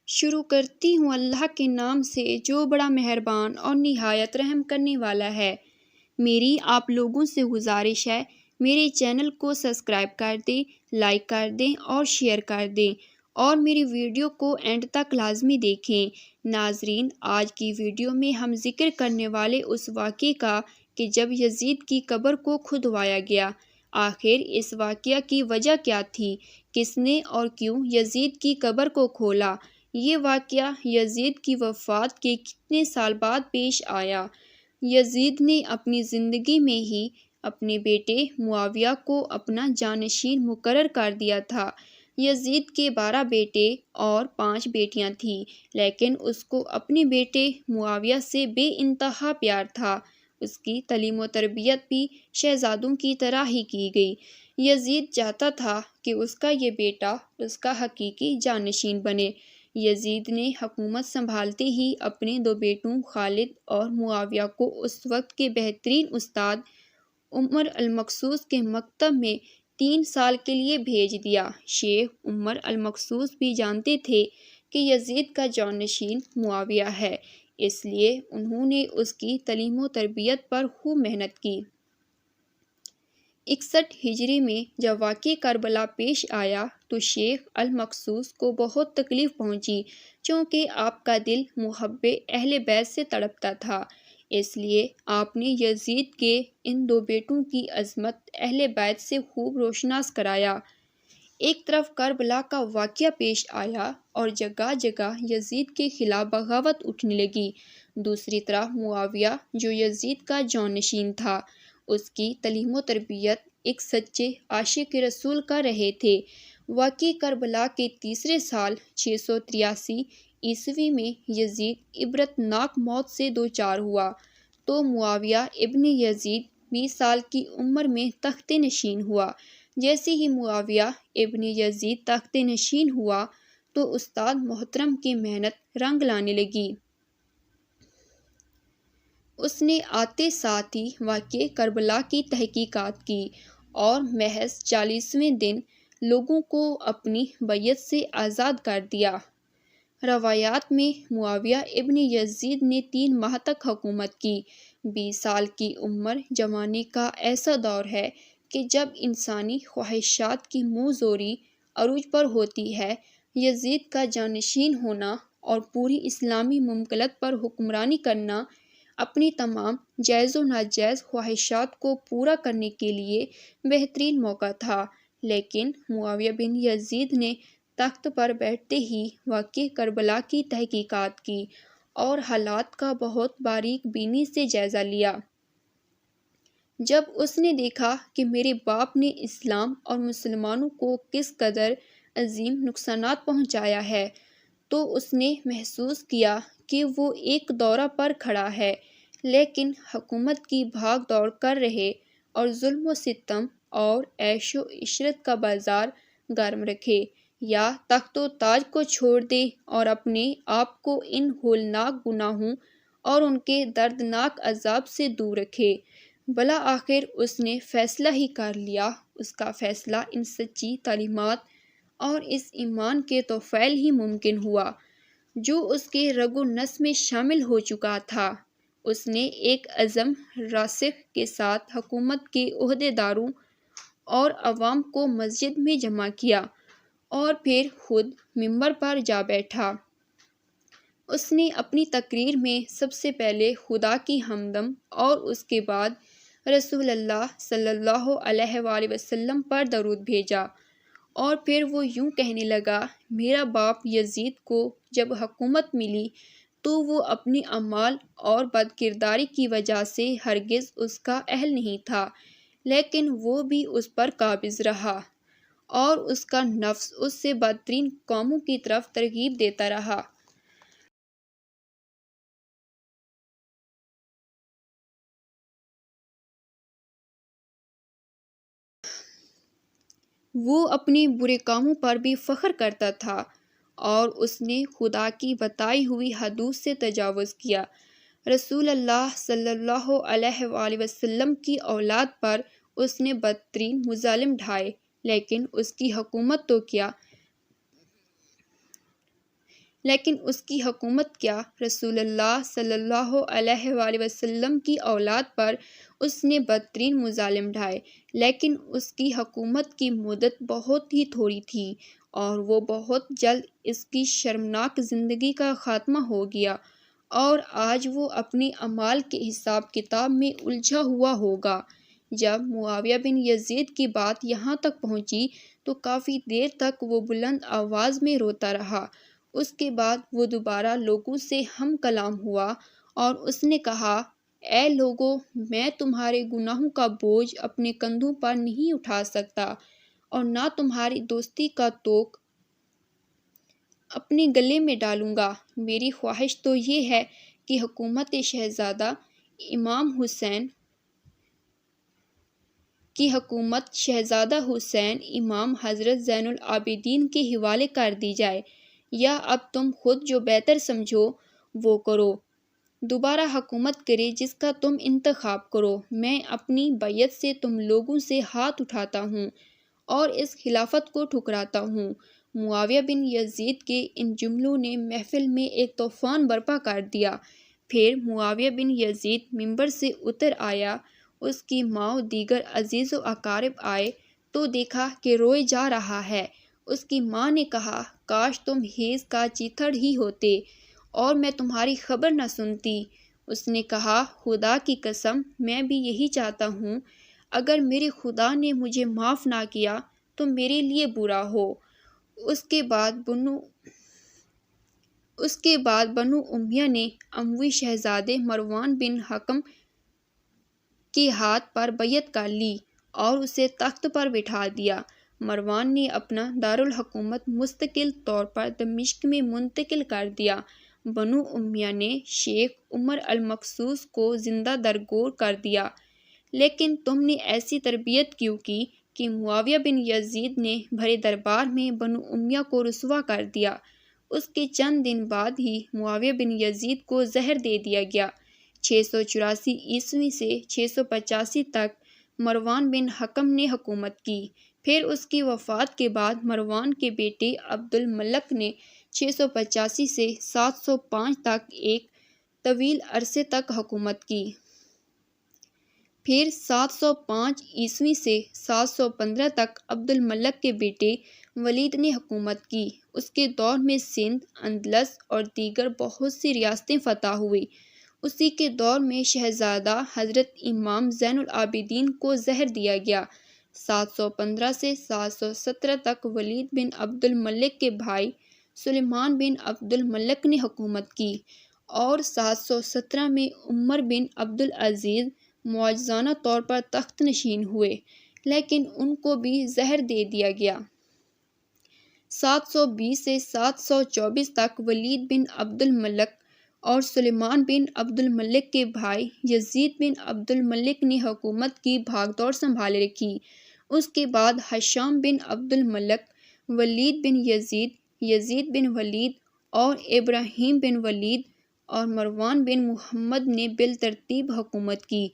شروع کرتی ہوں اللہ کے نام سے جو بڑا مہربان اور نہایت رحم کرنے والا ہے۔ میری آپ لوگوں سے گزارش ہے، میرے چینل کو سبسکرائب کر دیں، لائک کر دیں اور شیئر کر دیں، اور میری ویڈیو کو اینڈ تک لازمی دیکھیں۔ ناظرین، آج کی ویڈیو میں ہم ذکر کرنے والے اس واقعے کا کہ جب یزید کی قبر کو کھدوایا گیا، آخر اس واقعہ کی وجہ کیا تھی، کس نے اور کیوں یزید کی قبر کو کھولا، یہ واقعہ یزید کی وفات کے کتنے سال بعد پیش آیا۔ یزید نے اپنی زندگی میں ہی اپنے بیٹے معاویہ کو اپنا جانشین مقرر کر دیا تھا۔ یزید کے 12 بیٹے اور 5 بیٹیاں تھیں، لیکن اس کو اپنے بیٹے معاویہ سے بے انتہا پیار تھا۔ اس کی تعلیم و تربیت بھی شہزادوں کی طرح ہی کی گئی۔ یزید چاہتا تھا کہ اس کا یہ بیٹا اس کا حقیقی جانشین بنے۔ یزید نے حکومت سنبھالتے ہی اپنے 2 بیٹوں خالد اور معاویہ کو اس وقت کے بہترین استاد عمر المقصوص کے مکتب میں 3 سال کے لیے بھیج دیا۔ شیخ عمر المقصوص بھی جانتے تھے کہ یزید کا جانشین معاویہ ہے، اس لیے انہوں نے اس کی تعلیم و تربیت پر خوب محنت کی۔ 61 ہجری میں جب واقعہ کربلا پیش آیا تو شیخ المقصوص کو بہت تکلیف پہنچی، چونکہ آپ کا دل محب اہل بیت سے تڑپتا تھا۔ اس لیے آپ نے یزید کے ان 2 بیٹوں کی عظمت اہل بیت سے خوب روشناس کرایا۔ ایک طرف کربلا کا واقعہ پیش آیا اور جگہ جگہ یزید کے خلاف بغاوت اٹھنے لگی، دوسری طرف معاویہ جو یزید کا جانشین تھا، اس کی تعلیم و تربیت ایک سچے عاشق رسول کر رہے تھے۔ واقعہ کربلا کے تیسرے سال 683 عیسوی میں یزید عبرتناک موت سے دوچار ہوا تو معاویہ ابن یزید 20 سال کی عمر میں تخت نشین ہوا۔ جیسے ہی معاویہ ابن یزید تخت نشین ہوا تو استاد محترم کی محنت رنگ لانے لگی۔ اس نے آتے ساتھ ہی واقعہ کربلا کی تحقیقات کی اور محض 40ویں دن لوگوں کو اپنی بیعت سے آزاد کر دیا۔ روایات میں معاویہ ابن یزید نے 3 ماہ تک حکومت کی۔ 20 سال کی عمر جوانی کا ایسا دور ہے کہ جب انسانی خواہشات کی منہ زوری عروج پر ہوتی ہے۔ یزید کا جانشین ہونا اور پوری اسلامی مملکت پر حکمرانی کرنا اپنی تمام جائز و ناجائز خواہشات کو پورا کرنے کے لیے بہترین موقع تھا، لیکن معاویہ بن یزید نے تخت پر بیٹھتے ہی واقعہ کربلا کی تحقیقات کی اور حالات کا بہت باریک بینی سے جائزہ لیا۔ جب اس نے دیکھا کہ میرے باپ نے اسلام اور مسلمانوں کو کس قدر عظیم نقصانات پہنچایا ہے، تو اس نے محسوس کیا کہ وہ ایک دورہ پر کھڑا ہے، لیکن حکومت کی بھاگ دوڑ کر رہے اور ظلم و ستم اور عیش و عشرت کا بازار گرم رکھے، یا تخت و تاج کو چھوڑ دے اور اپنے آپ کو ان ہولناک گناہوں اور ان کے دردناک عذاب سے دور رکھے۔ بالآخر اس نے فیصلہ ہی کر لیا۔ اس کا فیصلہ ان سچی تعلیمات اور اس ایمان کے توفیل ہی ممکن ہوا جو اس کے رگ و نس میں شامل ہو چکا تھا۔ اس نے ایک عزم راسخ کے ساتھ حکومت کے عہدے داروں اور عوام کو مسجد میں جمع کیا اور پھر خود منبر پر جا بیٹھا۔ اس نے اپنی تقریر میں سب سے پہلے خدا کی حمد اور اس کے بعد رسول اللہ صلی اللہ علیہ وآلہ وسلم پر درود بھیجا، اور پھر وہ یوں کہنے لگا، میرا باپ یزید کو جب حکومت ملی تو وہ اپنی اعمال اور بدکرداری کی وجہ سے ہرگز اس کا اہل نہیں تھا، لیکن وہ بھی اس پر قابض رہا اور اس کا نفس اس سے بدترین قوموں کی طرف ترغیب دیتا رہا۔ وہ اپنے برے کاموں پر بھی فخر کرتا تھا اور اس نے خدا کی بتائی ہوئی حدود سے تجاوز کیا۔ رسول اللہ صلی اللہ علیہ وآلہ وسلم کی اولاد پر اس نے بدترین مظالم ڈھائے، لیکن اس کی حکومت تو کیا، لیکن اس کی حکومت کیا، رسول اللہ صلی اللہ علیہ وآلہ وسلم کی اولاد پر اس نے بدترین مظالم ڈھائے، لیکن اس کی حکومت کی مدت بہت ہی تھوڑی تھی اور وہ بہت جلد اس کی شرمناک زندگی کا خاتمہ ہو گیا، اور آج وہ اپنے اعمال کے حساب کتاب میں الجھا ہوا ہوگا۔ جب معاویہ بن یزید کی بات یہاں تک پہنچی تو کافی دیر تک وہ بلند آواز میں روتا رہا۔ اس کے بعد وہ دوبارہ لوگوں سے ہم کلام ہوا اور اس نے کہا، اے لوگو، میں تمہارے گناہوں کا بوجھ اپنے کندھوں پر نہیں اٹھا سکتا اور نہ تمہاری دوستی کا توق اپنے گلے میں ڈالوں گا۔ میری خواہش تو یہ ہے کہ حکومت شہزادہ حسین امام حضرت زین العابدین کے حوالے کر دی جائے، یا اب تم خود جو بہتر سمجھو وہ کرو، دوبارہ حکومت کرے جس کا تم انتخاب کرو۔ میں اپنی بیعت سے تم لوگوں سے ہاتھ اٹھاتا ہوں اور اس خلافت کو ٹھکراتا ہوں۔ معاویہ بن یزید کے ان جملوں نے محفل میں ایک طوفان برپا کر دیا۔ پھر معاویہ بن یزید ممبر سے اتر آیا، اس کی ماں و دیگر عزیز و اقارب آئے تو دیکھا کہ روئے جا رہا ہے۔ اس کی ماں نے کہا، کاش تم حیض کا چیتھڑ ہی ہوتے اور میں تمہاری خبر نہ سنتی۔ اس نے کہا، خدا کی قسم میں بھی یہی چاہتا ہوں، اگر میرے خدا نے مجھے معاف نہ کیا تو میرے لیے برا ہو۔ اس کے بعد بنو امیہ نے اموی شہزادے مروان بن حکم کے ہاتھ پر بیعت کر لی اور اسے تخت پر بٹھا دیا۔ مروان نے اپنا دارالحکومت مستقل طور پر دمشق میں منتقل کر دیا۔ بنو امیہ نے شیخ عمر المقصوص کو زندہ درگور کر دیا۔ لیکن تم نے ایسی تربیت کیوں کی کہ معاویہ بن یزید نے بھرے دربار میں بنو امیہ کو رسوا کر دیا۔ اس کے چند دن بعد ہی معاویہ بن یزید کو زہر دے دیا گیا۔ 684 عیسوی سے 685 تک مروان بن حکم نے حکومت کی۔ پھر اس کی وفات کے بعد مروان کے بیٹے عبد الملک نے 685 سے 705 تک ایک طویل عرصے تک حکومت کی۔ پھر 705 عیسوی سے 715 تک عبد الملک کے بیٹے ولید نے حکومت کی۔ اس کے دور میں سندھ، اندلس اور دیگر بہت سی ریاستیں فتح ہوئیں۔ اسی کے دور میں شہزادہ حضرت امام زین العابدین کو زہر دیا گیا۔ 715 سے 717 تک ولید بن عبد الملک کے بھائی سلیمان بن عبد الملک نے حکومت کی اور 717 میں عمر بن عبد العزیز معجزانہ طور پر تخت نشین ہوئے، لیکن ان کو بھی زہر دے دیا گیا۔ 720 سے 724 تک ولید بن عبد الملک اور سلیمان بن عبد الملک کے بھائی یزید بن عبد الملک نے حکومت کی بھاگ دوڑ سنبھالے رکھی۔ اس کے بعد ہشام بن عبد الملک، ولید بن یزید، یزید بن ولید اور ابراہیم بن ولید اور مروان بن محمد نے بالترتیب حکومت کی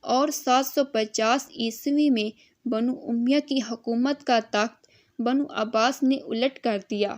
اور 750 عیسوی میں بنو امیہ کی حکومت کا تخت بنو عباس نے الٹ کر دیا۔